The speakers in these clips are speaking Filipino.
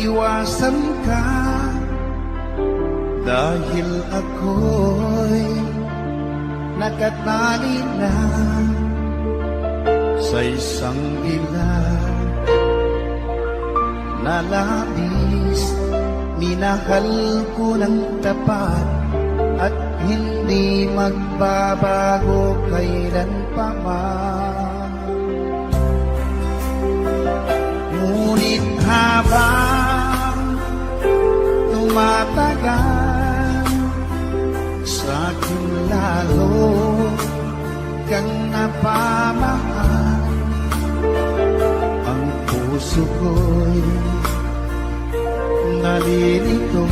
maiwasan ka, dahil ako'y nakatali na sa isang ilan na labis. Minahal ko ng tapat at hindi magbabago kailan pa man. Ngunit habang tumatagal, sa'kin lalo kang napamahal. Ang puso ko'y nalilito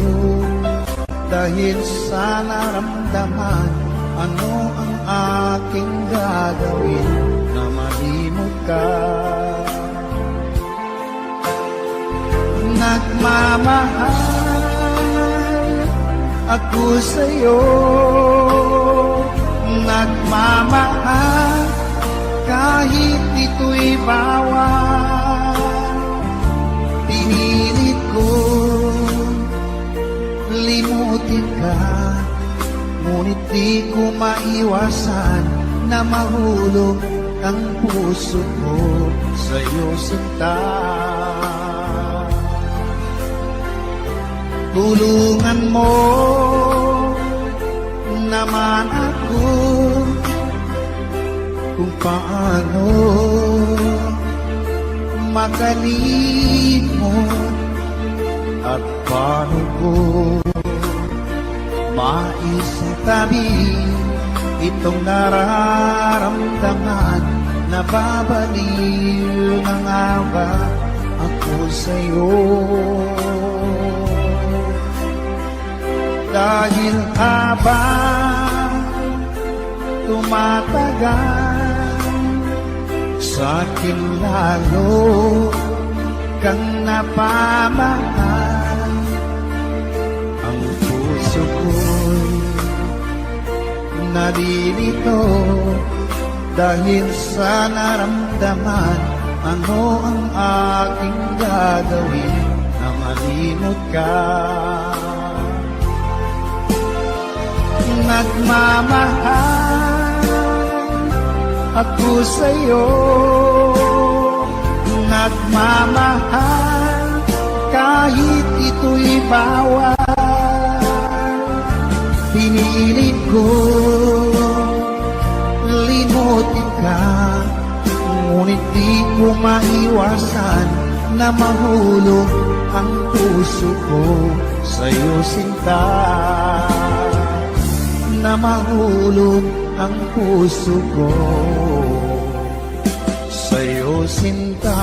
dahil sa naramdaman. Ano ang aking gagawin na malimot ka? Nagmamahal ako sa'yo, nagmamahal kahit ito'y bawal. Pinilit ko limutin ka, ngunit di ko maiwasan na mahulog ang puso ko sa'yo, sinta. Tulungan mo naman ako kung paano makalimot at paano ko maisitabi itong nararamdaman. Nababaliw na nga ba ako sa'yo? Dahil habang tumatagal, sa'kin lalo kang napamahal. Ang puso ko'y nalilito dahil sa naramdaman. Ano ang aking gagawin na malimot ka? Nagmamahal ako sa'yo, nagmamahal kahit ito'y bawal. Pinilit ko limutin ka, ngunit di ko maiwasan na mahulog ang puso ko sa'yo, sinta. Na mahulog ang puso ko sa'yo, sinta.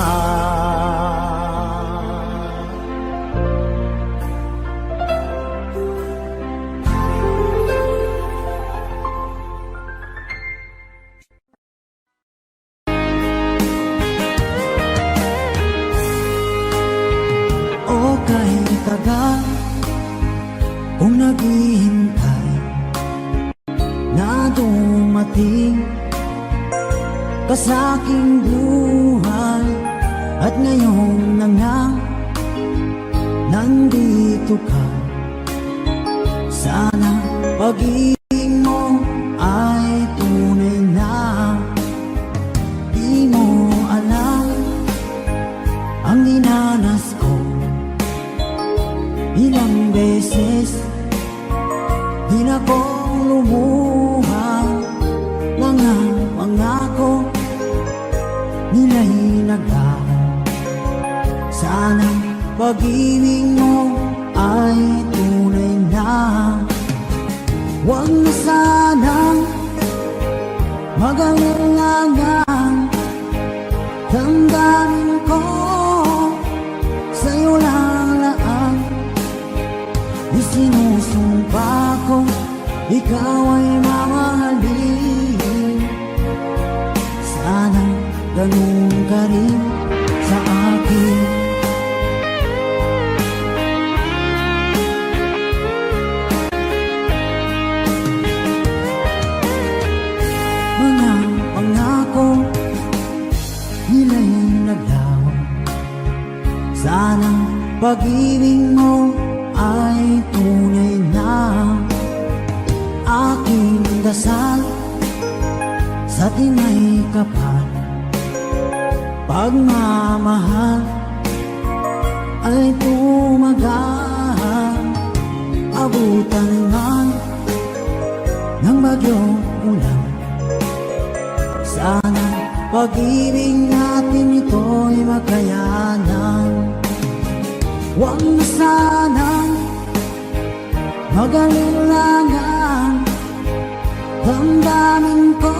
O kahit tagal kung naghihintay na dumating ka sa aking buhay, at ngayon na nga nandito ka. Sana pag-ibig mo ay tunay na. Di mo alam ang dinanas ko, ilang beses din akong lumuha. Mga pangako nila'y naglaho. Sana pag-ibig mo ay tunay na. Huwag na sanang mag-alangan. Damdamin ko sa'yo lang laan. Isinusumpa ko ikaw ay mamahalin. Sana ganun ka rin sa akin. Mga pangako nila'y naglaho. Sana pag pag-ibig mo ay tunay na aking dasal sa tinay kapal. Pagmamahal ay tumagal, abutan man ng bagyong ulan. Sana pag-ibig natin ito'y makayanan. Huwag na sanang mag-alilangan, damdamin ko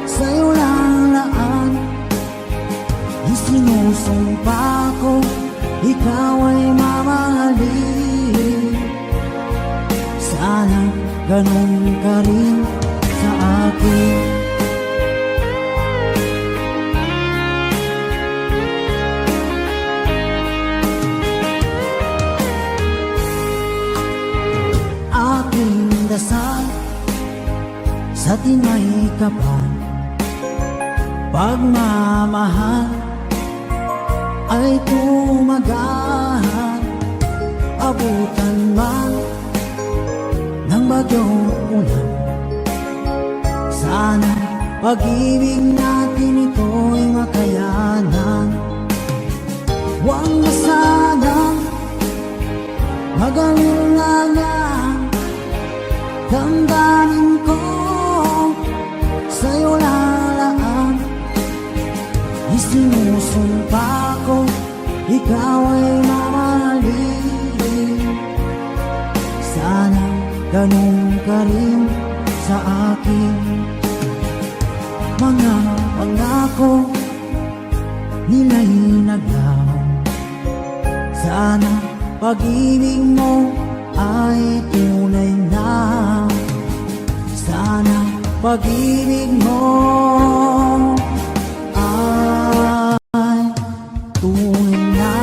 sa'yo lang laan. Isinusumpa ko, ikaw ay mamahalin. Sana ganun ka rin sa akin. Aking dasal sa tinay kapal, pagmamahal ay tumagal, abutan man ng bagyong ulan. Sana pag-ibig natin ito'y makayanan. Huwag na sanang mag-alilangan, damdamin ko sa'yo lalaan. Isinusumpa ko, ikaw ay mamahalin. Sana ganun ka rin sa akin. Mga pangako nila'y naglaho. Sana pag-ibig mo ay tunay na. Sana pag-ibig mo ay tunay na.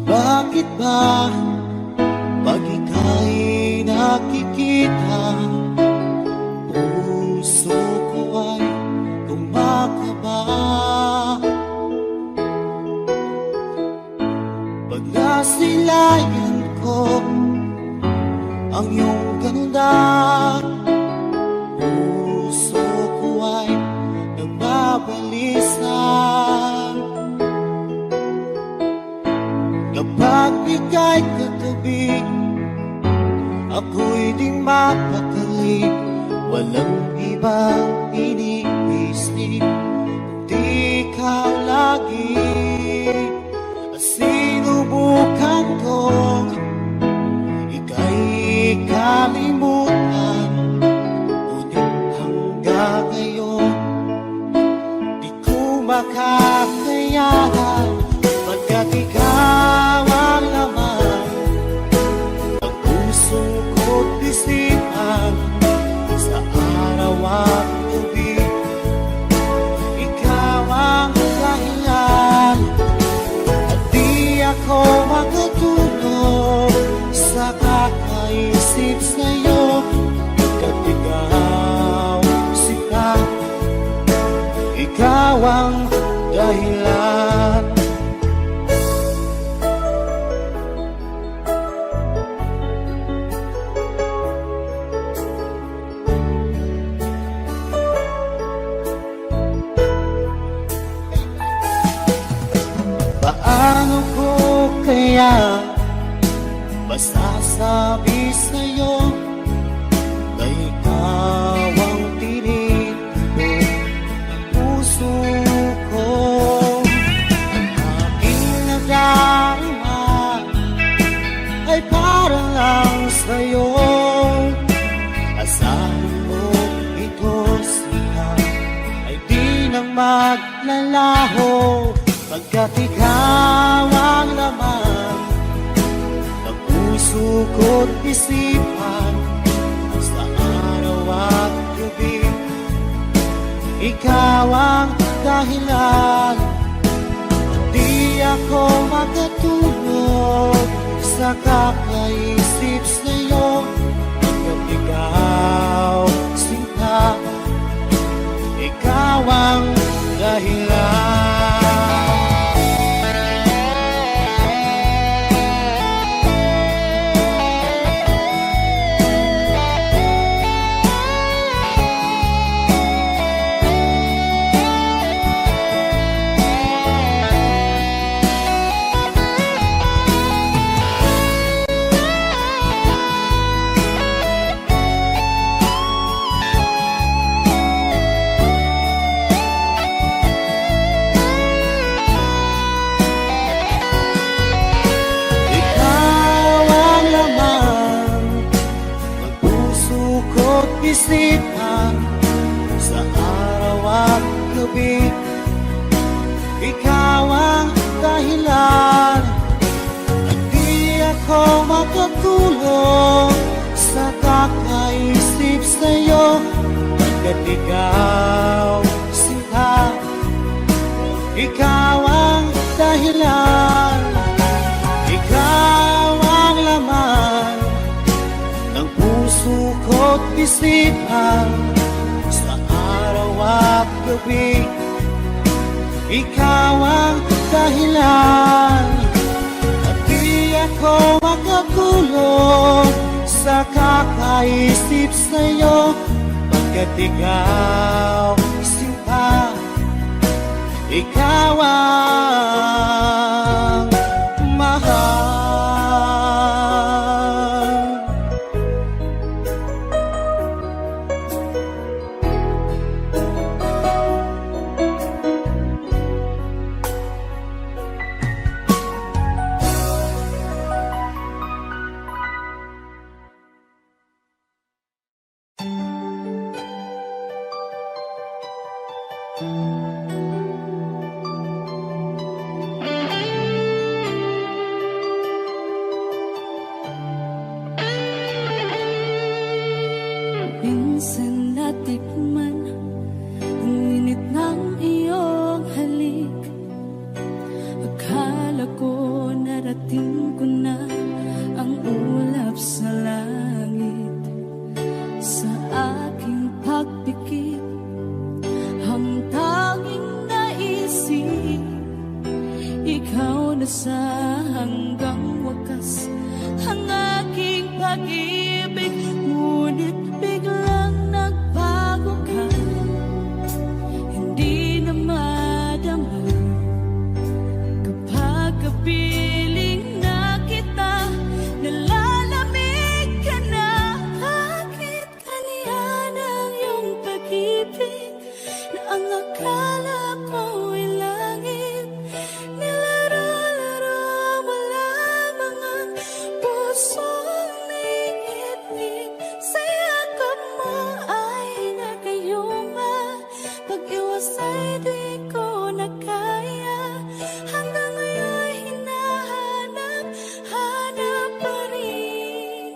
Bakit ba pag ika'y nakikita, puso ko ay kumakaba? Pag nasilayan ko ang iyong ganda, puso ko ay nagbabalisa. Kapag ika'y katabi, ako'y di mapakali. Walang ibang iniisip, kundi ikaw lagi. Sinubukan kong ika'y kalimutan, ngunit hanggang ngayon di ko makakayanan. Pagkat ikaw ang laman ng puso ko't isipan, sa araw at gabi ikaw ang dahilan. At di ako makatulog sa kakaisip sa'yo, pagkat ikaw sikat, ikaw ang dahilan. Paano ko kaya masasabi sa'yo na ikaw ang tinitibok ng puso ko? Ang aking nadarama ay para lang sa'yo. Asahan mo ito siya ay di na maglalaho. Pagkat ikaw ang laman ng puso ko't isipan, sa araw at gabi. Ikaw ang dahilan, di ako makatulog sa kakaisip sa'yo. Pagkat ikaw, sinta, ikaw ang dahilan. Isipan sa araw at gabi. Ikaw ang dahilan, at di ako makatulog sa kakaisip sa'yo. Pagkat ikaw, sinta, ikaw ang dahilan. Ikaw ang laman ng puso ko't isipan sa araw at gabi. Ikaw ang dahilan, at di ako makatulog sa kakaisip sa'yo. Pagkat ikaw, sinta, ikaw ang mahal. Minsan natikman ang init ng iyong halik. Akala ko narating ko na ang ulap sa langit. Sa aking pagpikit, ang tanging naisip, ikaw na sa hanggang wakas ang aking pag-ibig. Ngunit biglang nagbago ka, hindi na madama kapag kapiling na kita. Nalalamig ka na, bakit kaniyan ang iyong pag-ibig na ang akala ko ay langit. Nilaro-laro mo lamang ang pusong niiit. Sa yakap mo ay nagayuma, pag-iwas ay di ko na kaya. Hanggang ngayon hinahanap, hanap pa rin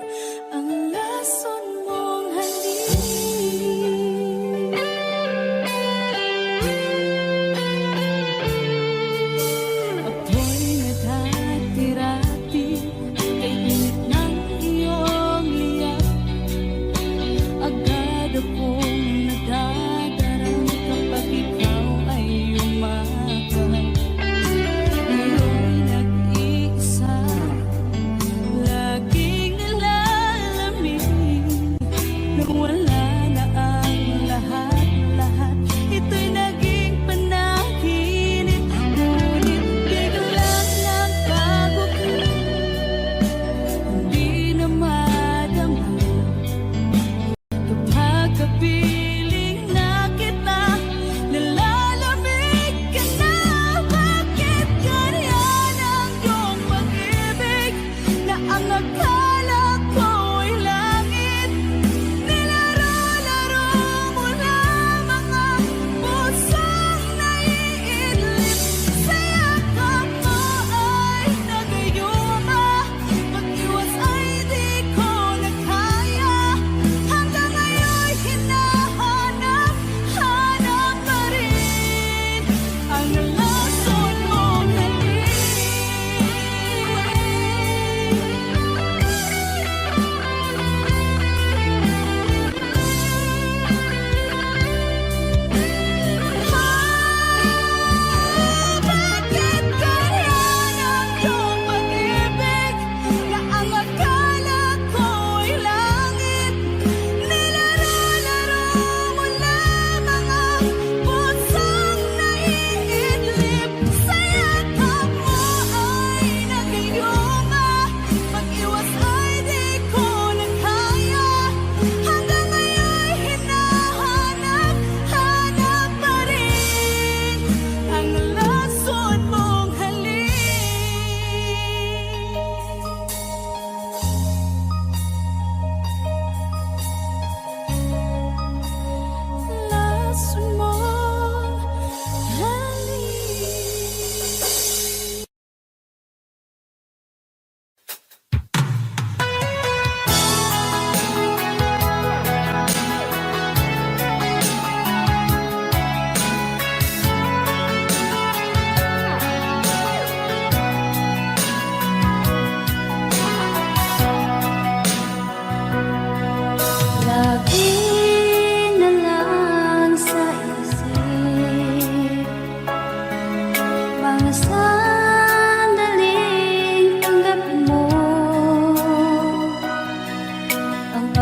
ang lason mong halik. Ako'y nadati-rati kay init ng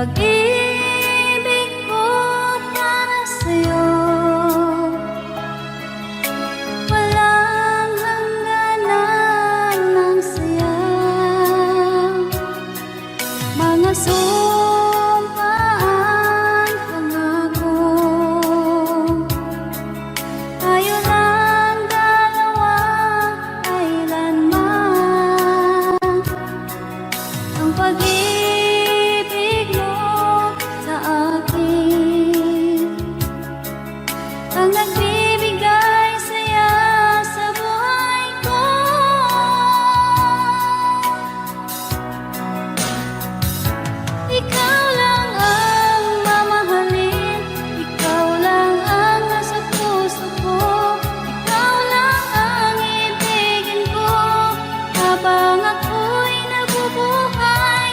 pag-ibig ko para sa'yo. Walang hangganan ng saya, mga sumpaan, pangako. Tayo lang dalawa, kailanman. Ang pag-ibig mo sa akin ang nagbibigay saya sa buhay ko. Ikaw lang ang mamahalin, ikaw lang ang nasa puso ko, ikaw lang ang ibigin ko habang ako'y nabubuhay.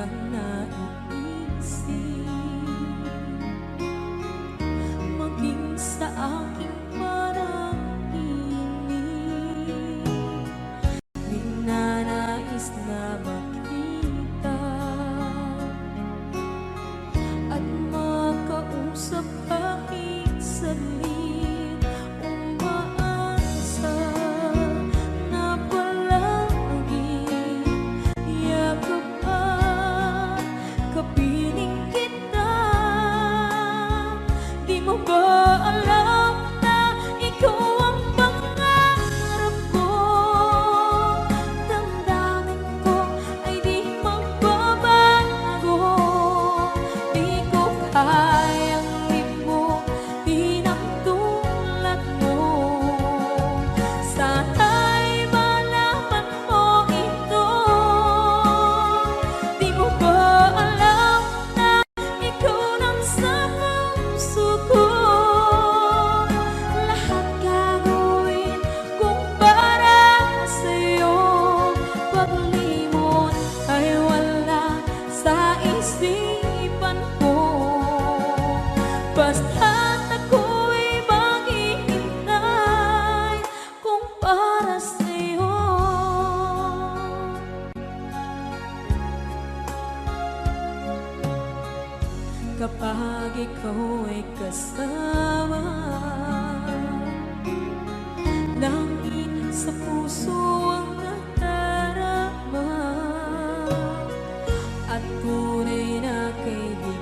kang naiisip, maging sa aking parang inig. Ninanais na makita at makausap kahit saglit. Umaasa na palaging yakap at kapiling kita. Di mo ba alam na ikaw ang pangarap ko? Damdamin ko ay di magbabago. Di ko kayang limutin ang tulad mo. Sana'y malaman mo ito. Di mo ba alam na ikaw lang sa puso ko? Lahat gagawin kung para sa'yo. Paglimot ay wala sa isipan ko. Basta't ako'y maghihintay kung para sa'yo. Kapag ikaw ay kasama, langit sa puso ang nadarama, at tunay na kaibigan.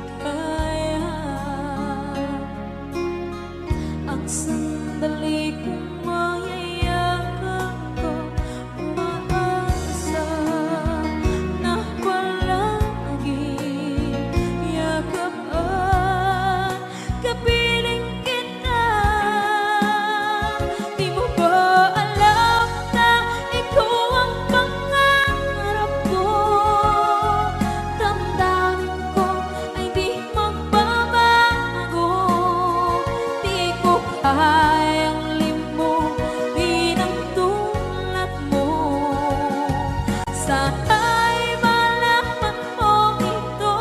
Ang sandali kong mayayakap ko, umaasa na palaging yakap at kapiling kita. Di mo ba alam na ikaw ang pangarap ko? Damdamin ko ay di magbabago. Di ko kayang limutin ang tulad mo. Sana'y malaman mo ito.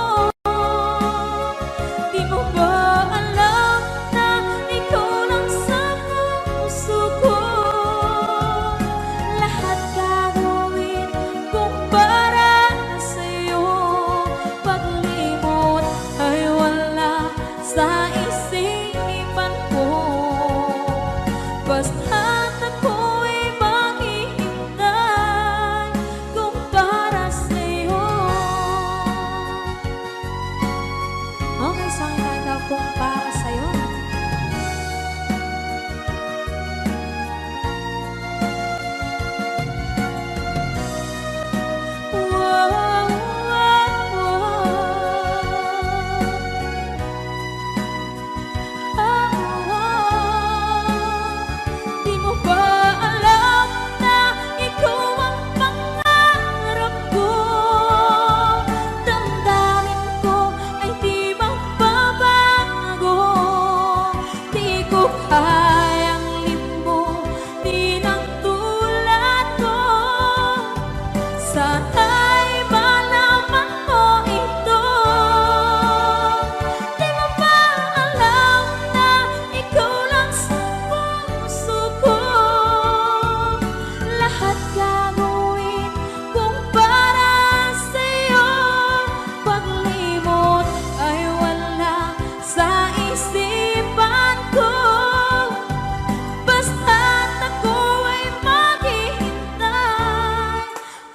Di mo ba alam na ikaw lang sa puso ko? Lahat gagawin kung para sa'yo. Paglimot ay wala sa isipan ko. Basta't ako'y maghihintay kung para sa'yo. Okay, so ang kanta kung para sa'yo. Di mo ba alam na ikaw ang pangarap ko? Damdamin ko ay di magbabago. Di ko kayang limutin ang tulad ko. Sana'y malaman mo ito. Di mo ba alam na ikaw lang sa puso ko? Lahat gagawin kung para sa'yo. Paglimot ay wala sa isipan ko. Basta't ako ay maghihintay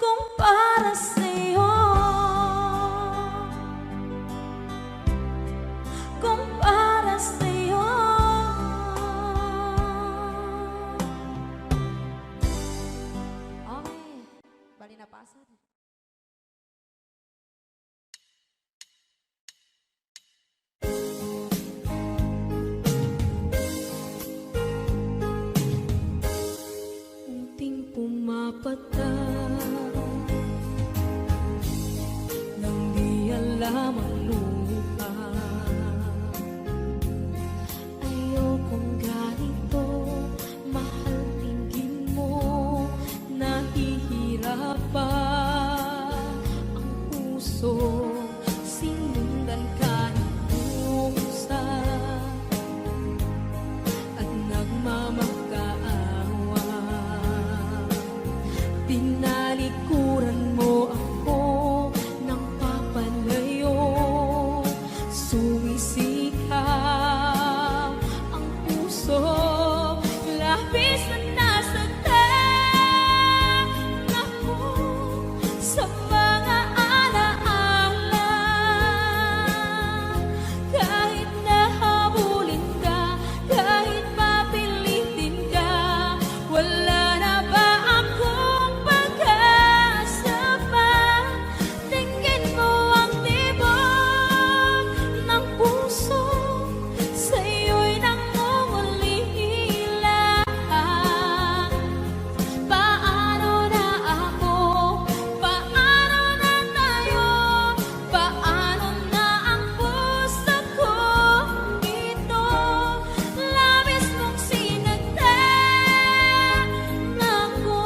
kung para sa'yo. Kung para sa'yo. Okay, bali na pasad. Unting pumapatak nang di alam ang lupa. Ayokong ganito, mahal, tingin mo, nahihirapan ang puso. puso, sinundan ka ng pusa at nagmamakaawa. Tinalikuran mo ako ng papalayo, sumisikap ang puso, labis na nasaktan ako sa mga alaala. Kahit nahabulin ka, kahit papilitin ka, wala na ba akong pag-asa pa? Tingin mo ang tibok ng puso, sa'yo'y nangungulila. Paano na ako? Paano na tayo? Paano na ang puso kong ito? Labis mong sinagtan ako.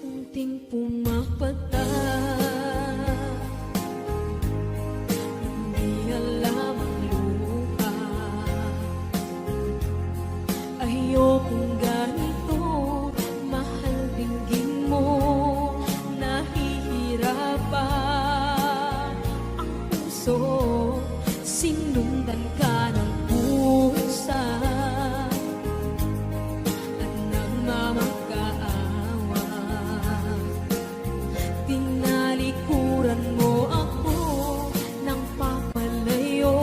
Unting pumapata, hindi alam ang luha. Ayokong ganito, mahal dinggin mo, nahihirapan ang puso, sinundan ka ng pusa at nagmamakaawa. Tinalikuran mo ako ng papalayo,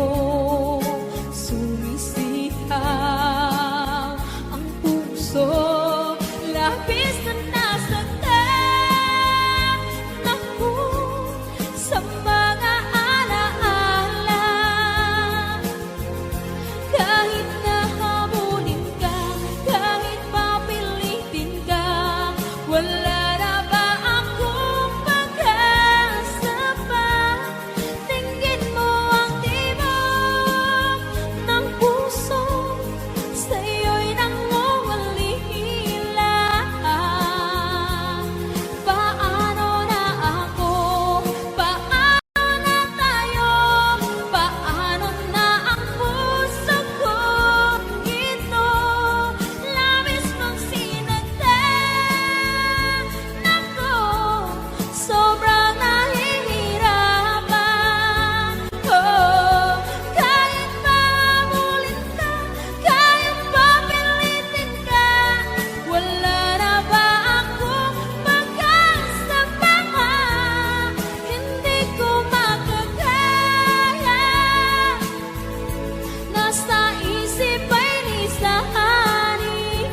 sumisihaw ang puso, labis na nasaktan ako sa mga alaala. Kahit nahabulin ka, kahit papilitin ka, wala na ba akong pag-asa pa? Tingin mo ang tibok ng puso, sa'yo'y nangungulila. Paano na ako? Paano na tayo? Paano na ang puso kong ito? Labis mong sinagtan ako, sobrang nahihirapan. Oh, kahit mahabulin ka, kahit papilitin ka, wala na ba akong pag-asa pa? Hindi ko makakaya, nasa isip ay lisanin.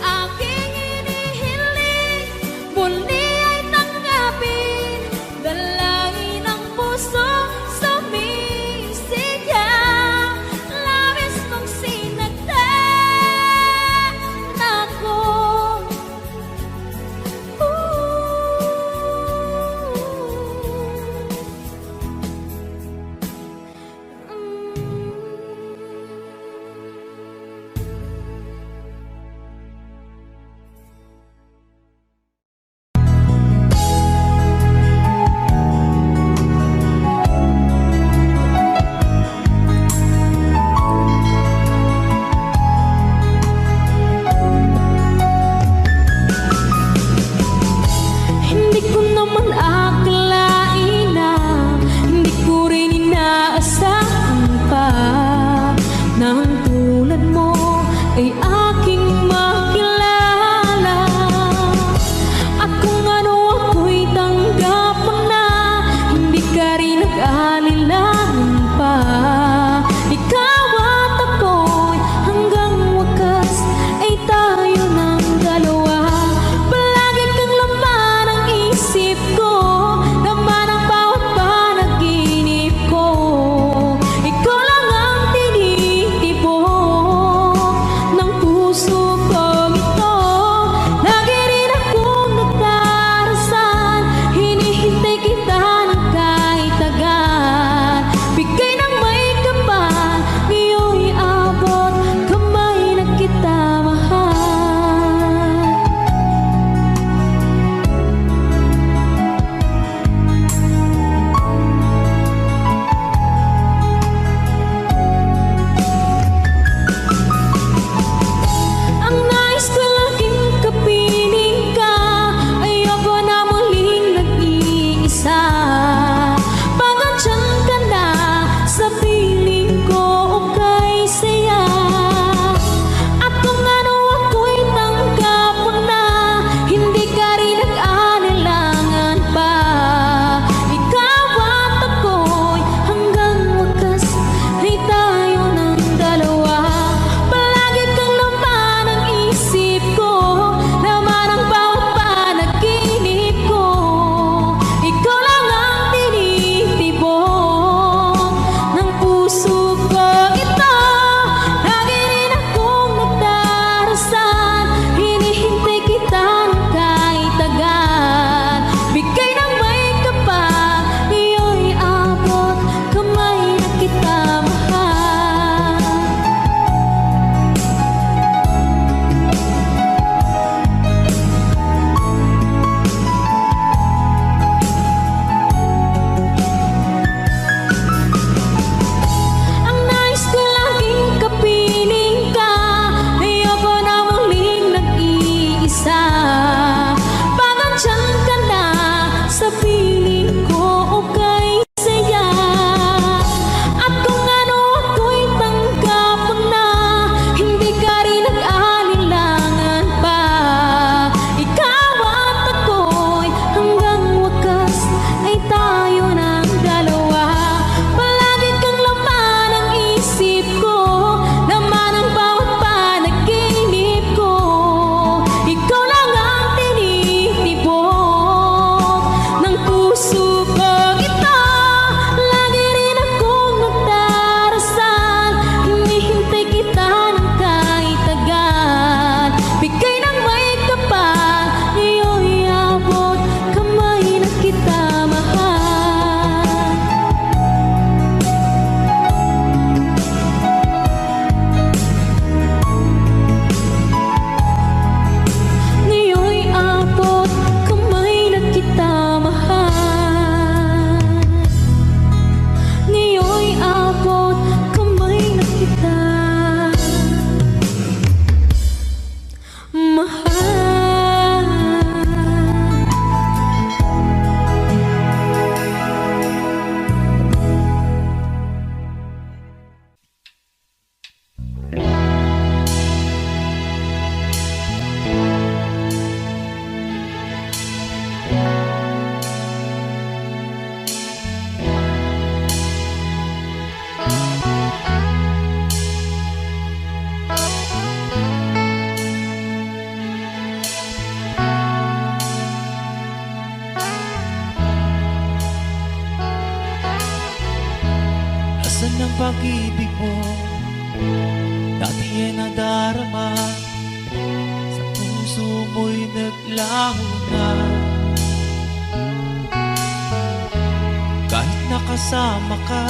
Aking inihiling, muli ay tanggapin, dalangin ng puso, sumisigaw. Labis mong sinagtan ako. Hindi ko naman akalain na, hindi ko rin inaasahan pa, na ang tulad mo ay aking makilala. At kung ano ako'y tanggap mo na, hindi ka rin nag-alilangan pa. Ikaw at ako'y hanggang wakas ay tayo ng dalawa. Palagi kang laman ang isip ko, laman ang bawat panaginip ko. Ikaw lang ang tinitibok ng puso kong ito. Lagi rin akong nagdarasal, hinihintay kita ng kahit tagal. Bigay ng may kapal, ngayon'y abot kamay na kita mahal. pag-ibig mo dati ay nadarama, sa puso mo'y naglaho na. Kahit nakasama ka,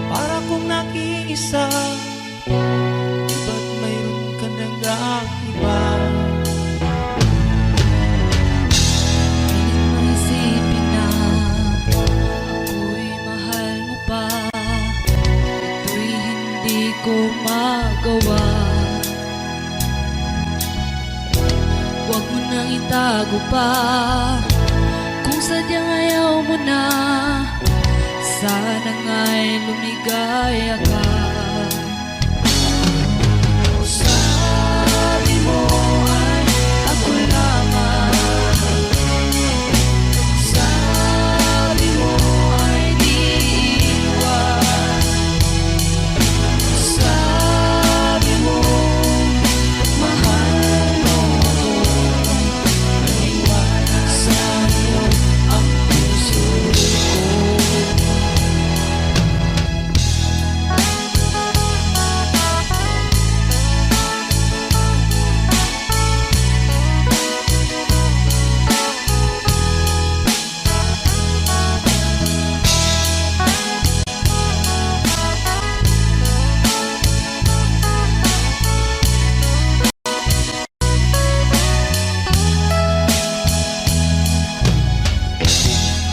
para kong nag-iisa, ba't mayroon ka nang iba? Pilit mong isipin na ako'y mahal mo pa. Ito'y hindi ko magawa. Huwag mo nang itago pa kung sadyang ayaw mo na. Sana nga'y lumigaya ka. Sabi mo ay ako lamang, sabi mo ay di iwan, sabi mo mahal mo ako, naniwala sa'yo ang puso ko.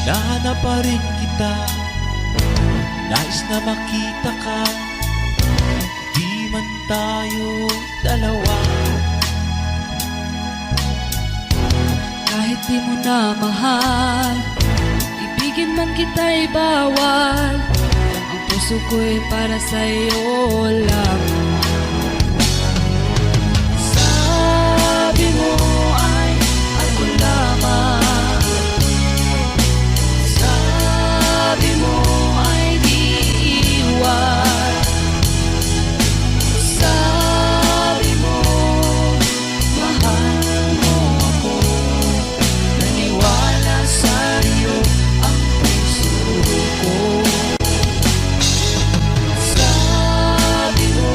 Nahanap pa rin kita, nais na makita ka, di man tayo dalawa. Kahit di mo na mahal, ibigin man kita'y bawal. Ang puso ko'y para sa'yo lamang. Sabi mo ay ako lamang, sabi mo ay di iwan, sabi mo mahal mo ako, naniwala sa'yo ang puso ko. Sabi mo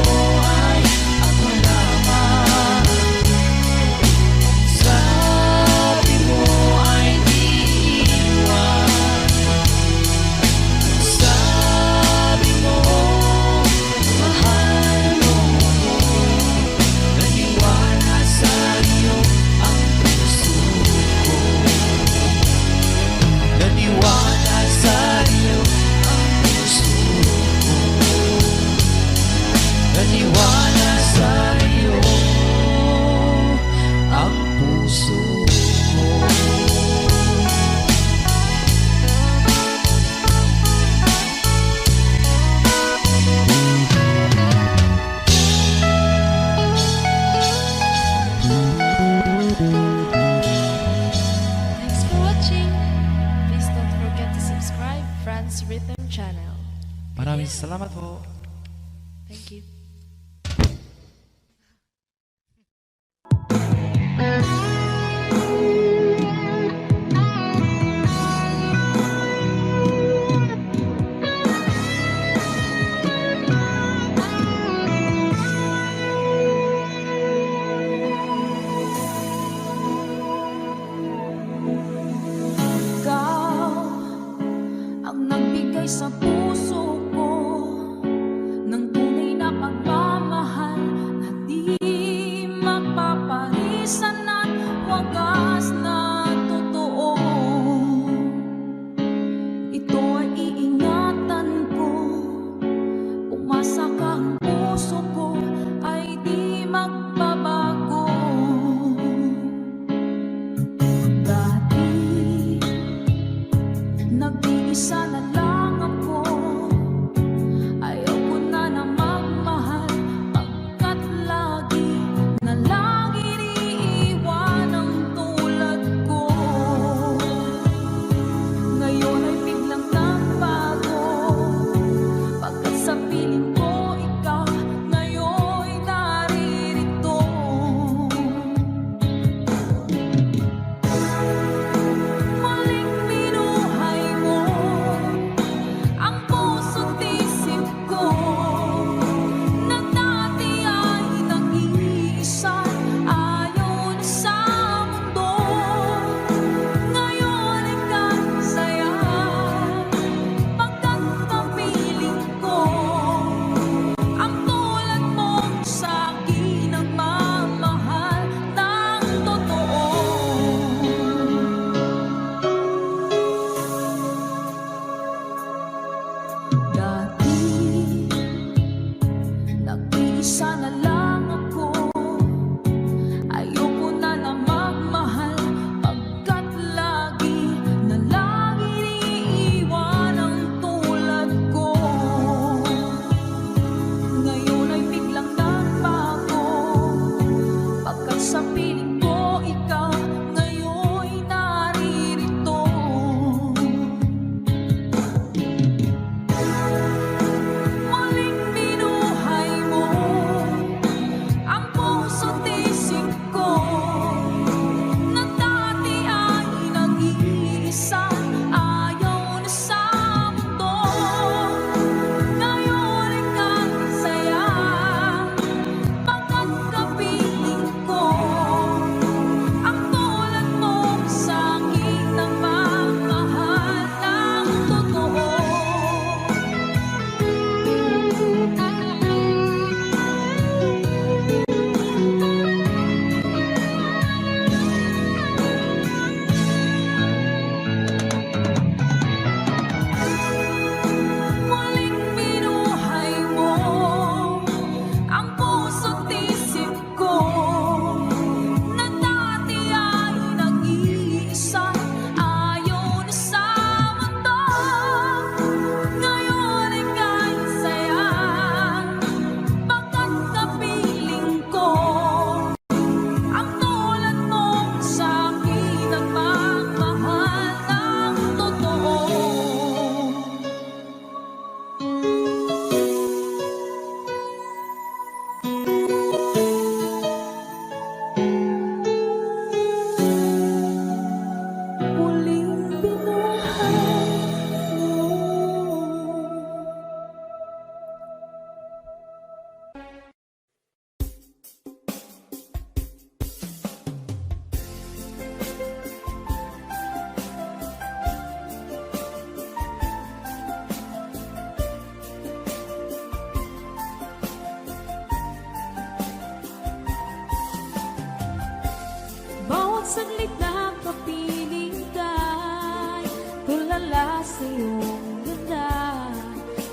saglit na kapiling ka'y tulala sa iyong ganda.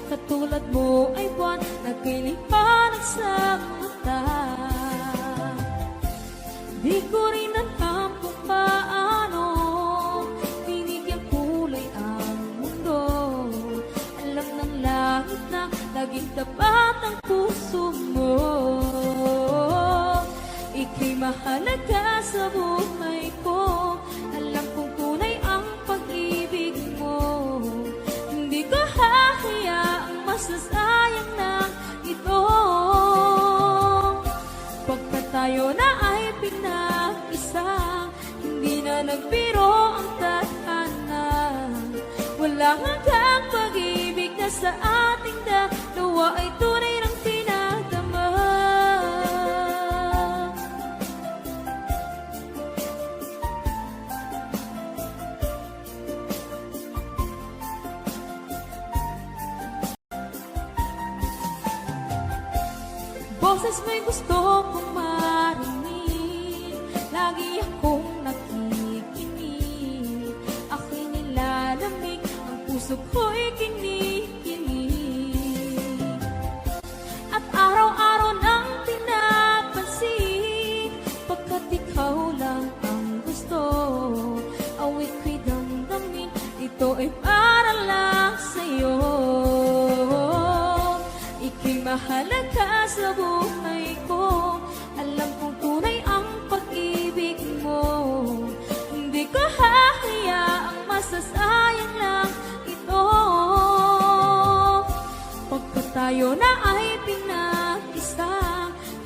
Katulad mo ay buwan na kiliwanag sa mata. Di ko rin alam kung paano binigyan kulay ang mundo. Alam ng langit na laging tapat ang puso mo. Ika'y mahalaga sa buhay ko. Alam kong tunay ang pag-ibig mo. Hindi ko hahayaang masasayang na ito. Pagkat tayo na ay pinag-isa, hindi na nagbiro ang tadhana. Walang hanggang pag-ibig na sa ating dalawa ay tunay ng pinagdama. Boses mo'y gusto kong marinig, lagi akong nakikinig. Ako'y nilalamig, ang puso ko'y kinikinig. At araw-araw nang pinapansin, pagkat ikaw lang ang gusto. Awit ko'y damdamin, ito ay para lang sa'yo. Ika'y mahalaga sa buhay ko. Alam kong tunay ang pag-ibig mo. Hindi ko hahayaang masasayang lang ito. Pagkat tayo na ay pinag-isa,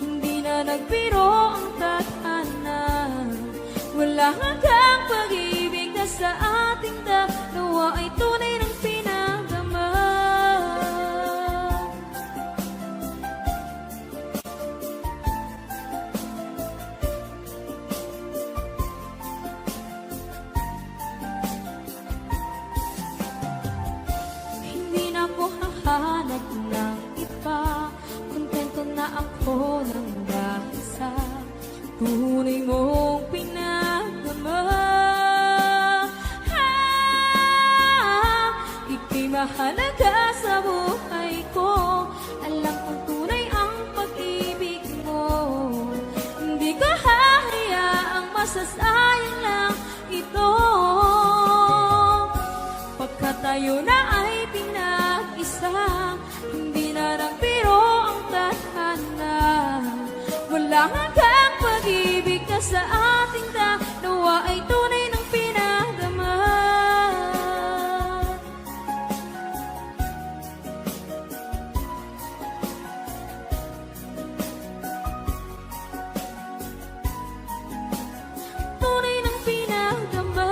hindi na nagbiro ang tadhana. Wala hanggang pag-ibig na sa ating dalawa ay tunay ng pinagdama. Hindi na ako hahanap ng iba, kontento na ako ng dahil sa tunay mong pinagdama. Ika'y mahalaga sa buhay ko. Alam kong tunay ang pag-ibig mo. Hindi ko hahayaang masasayang lang ito. Pagkat tayo na ay pinag-isa, hindi na nagbiro ang tadhana. Wala hanggang pag-ibig na sa ating dalawa ay tunay ng pinagdama. Tunay ng pinagdama.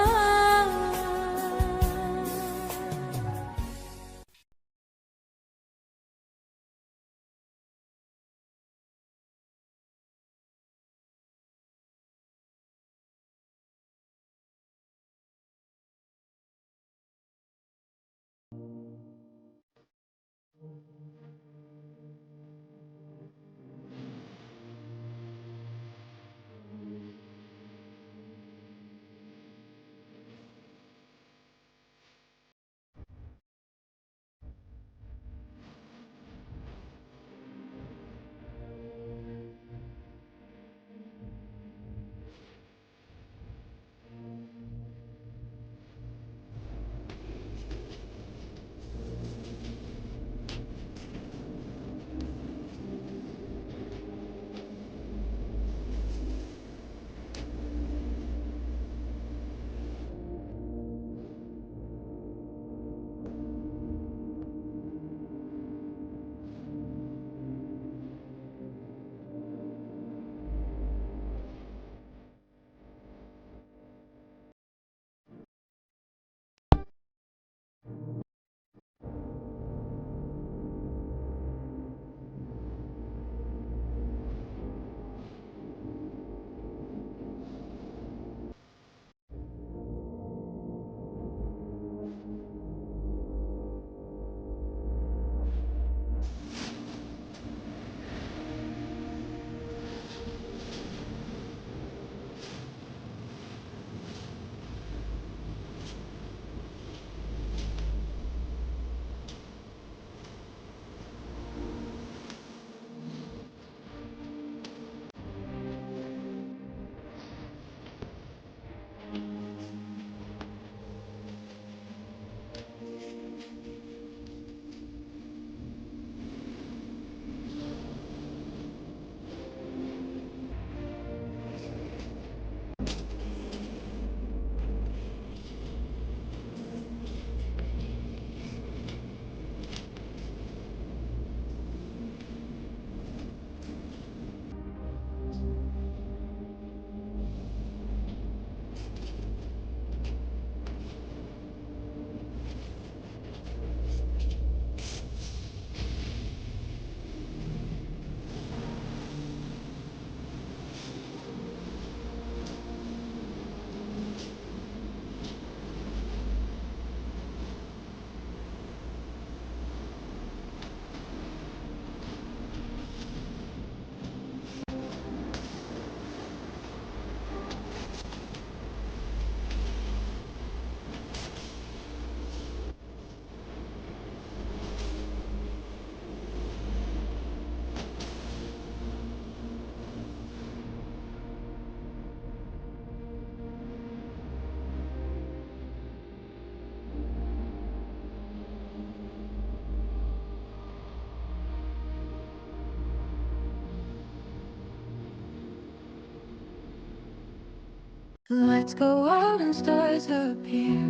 Lights go out and stars appear.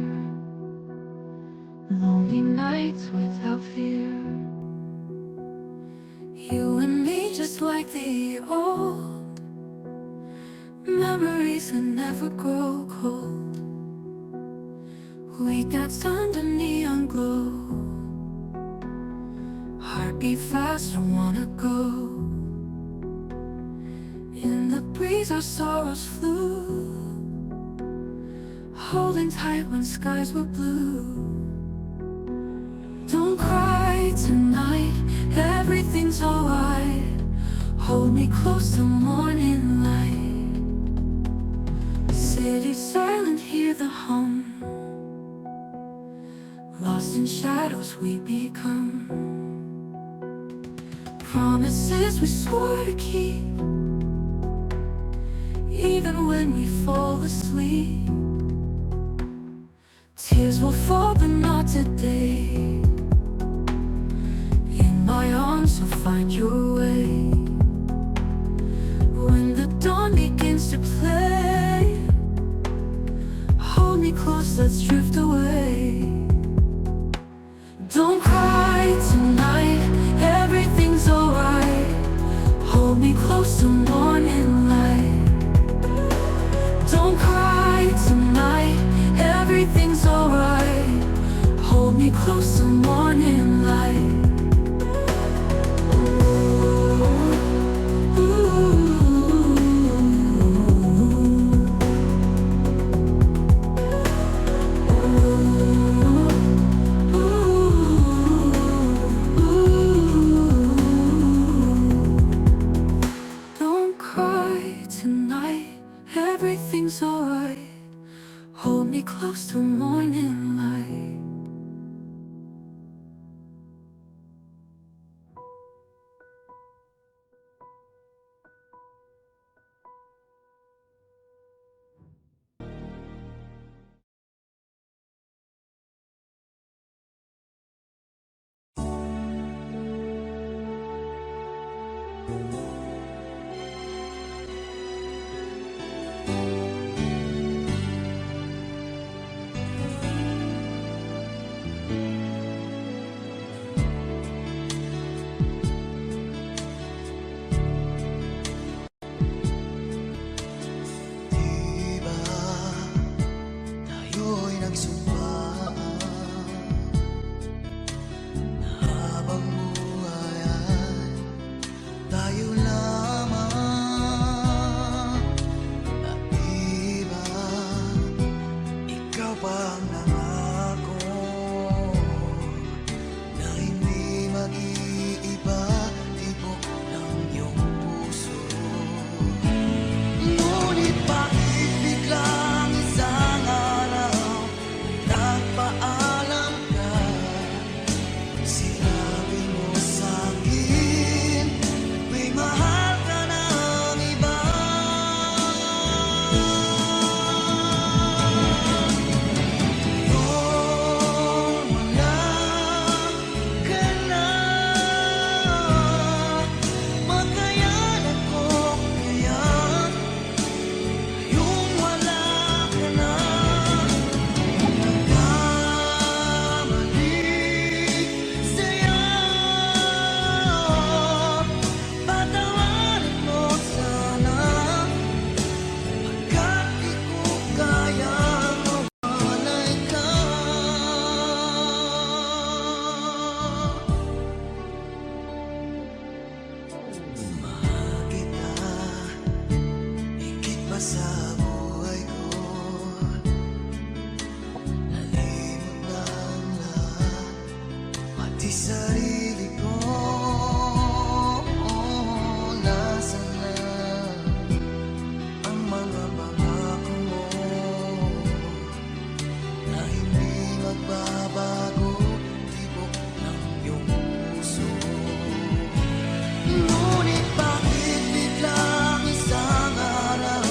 Lonely nights without fear. You and me just like the old memories that never grow cold. We danced under neon glow. Heartbeat fast, I wanna go. In the breeze our sorrows flew, holding tight when skies were blue. Don't cry tonight, everything's alright. Hold me close till morning light. City silent, hear the hum. Lost in shadows we become. Promises we swore to keep, even when we fall asleep. Tears will fall but not today. In my arms you'll find your way. When the dawn begins to play, hold me close, let's drift away. Don't cry tonight, everything's alright. Hold me close till morning light. Don't cry tonight, everything's alright. Hold me close till morning light. Don't cry tonight, everything's alright. Hold me close till morning light. Diba tayo'y nagsumpaan na habang buhay ay tayo lamang. At diba ikaw pa ang nangako na hindi mag-iiba, tibok ng iyong puso. Ngunit bakit biglang isang araw nagpaalam ka? Sinabi mo sa'kin may mahal ka ng iba. Ngayon wala ka na, makayanan ko kaya yung wala ka na. Nagkamali sa'yo, patawarin mo sana, pagkat di ko kayang mawalay ka. Mahal kita higit pa sa buhay ko. Nalimot na ang lahat, pati sarili ko. Nasaan na ang mga pangako mo na hindi magbabago, tibok ng iyong puso. Ngunit bakit biglang isang araw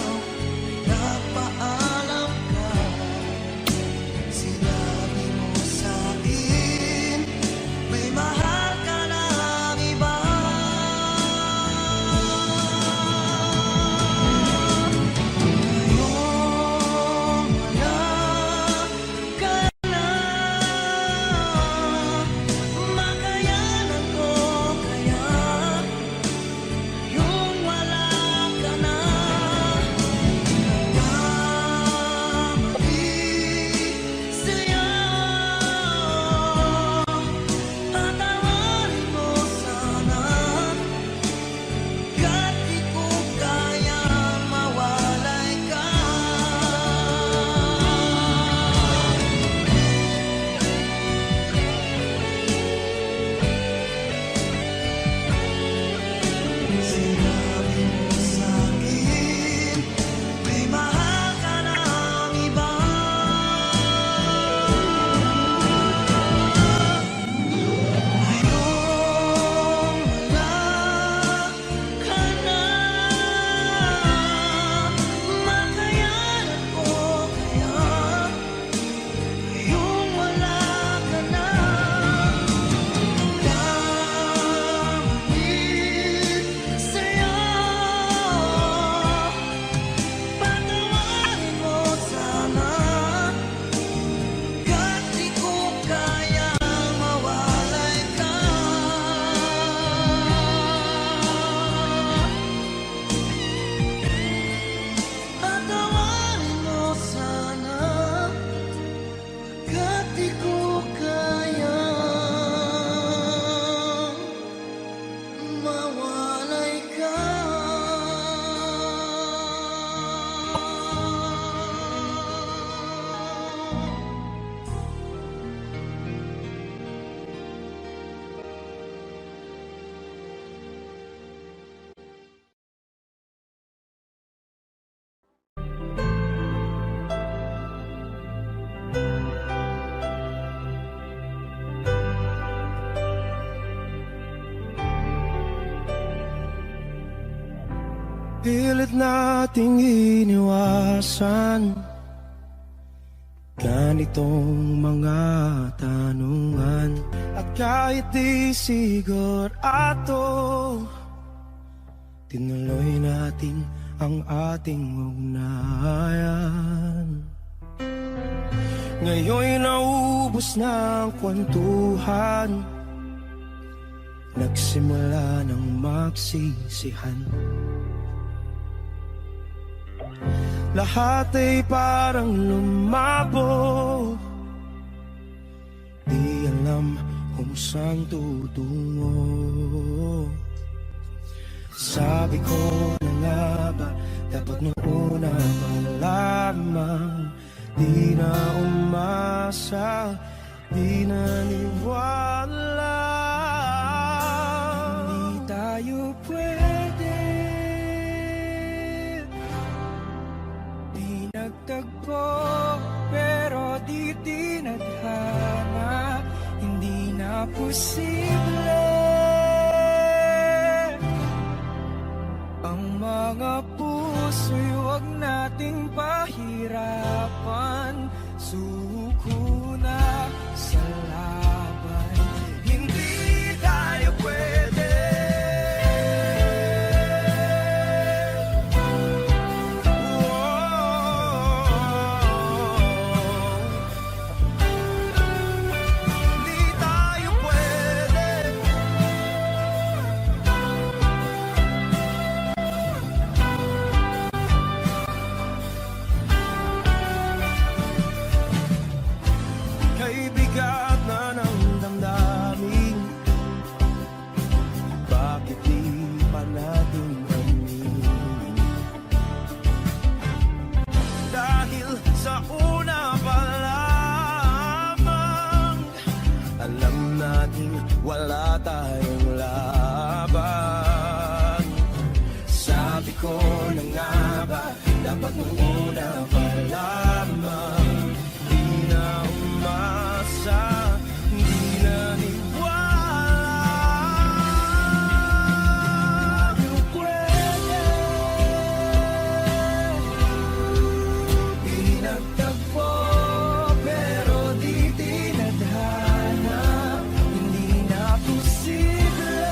Pilit nating iniwasan ganitong mga tanungan. At kahit di sigurado, tinuloy natin ang ating ugnayan. Ngayon'y naubos na ang kwentuhan, nagsimula ng magsisihan. Lahat ay parang lumabo, di alam kung saan tutungo. Sabi ko na nga ba, dapat nung una pa lamang, di na umasa, di naniwala. Hindi tayo pwede, di nagtagpo, pero di tinadhana. Hindi na posible ang mga puso'y huwag nating pahirapan. Suko na sa laban, hindi tayo pwede. Hindi tayo pwede. Kay bigat na ng damdamin, bakit di pa natin aminin? Dahil sa una pa lamang, alam natin wala tayong laban. Sabi ko na nga ba, dapat nung una pa lamang, di na umasa, di naniwala. Di pwede, di nagtagpo, pero di tinadhana. Hindi na posible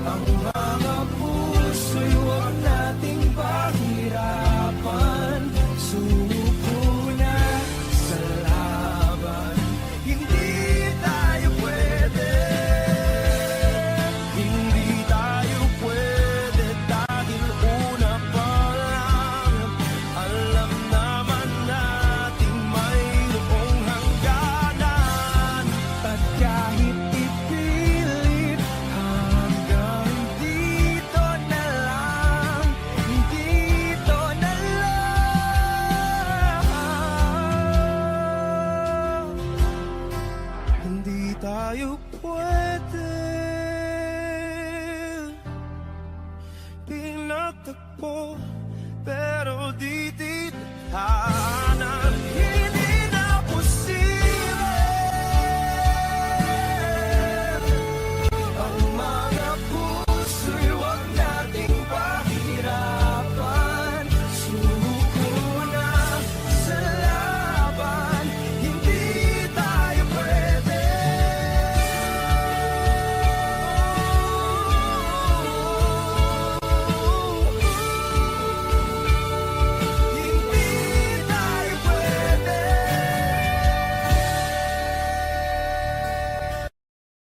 ang mga puso'y huwag nating pahirapan. Suko na sa laban, hindi tayo pwede. Hindi tayo pwede dahil una pa lang, alam naman natin mayroong hangganan. At kahit ipilit, hanggang dito na lang, dito na lang. Hindi tayo pwede, pinagtagpo, pero di tinadhana.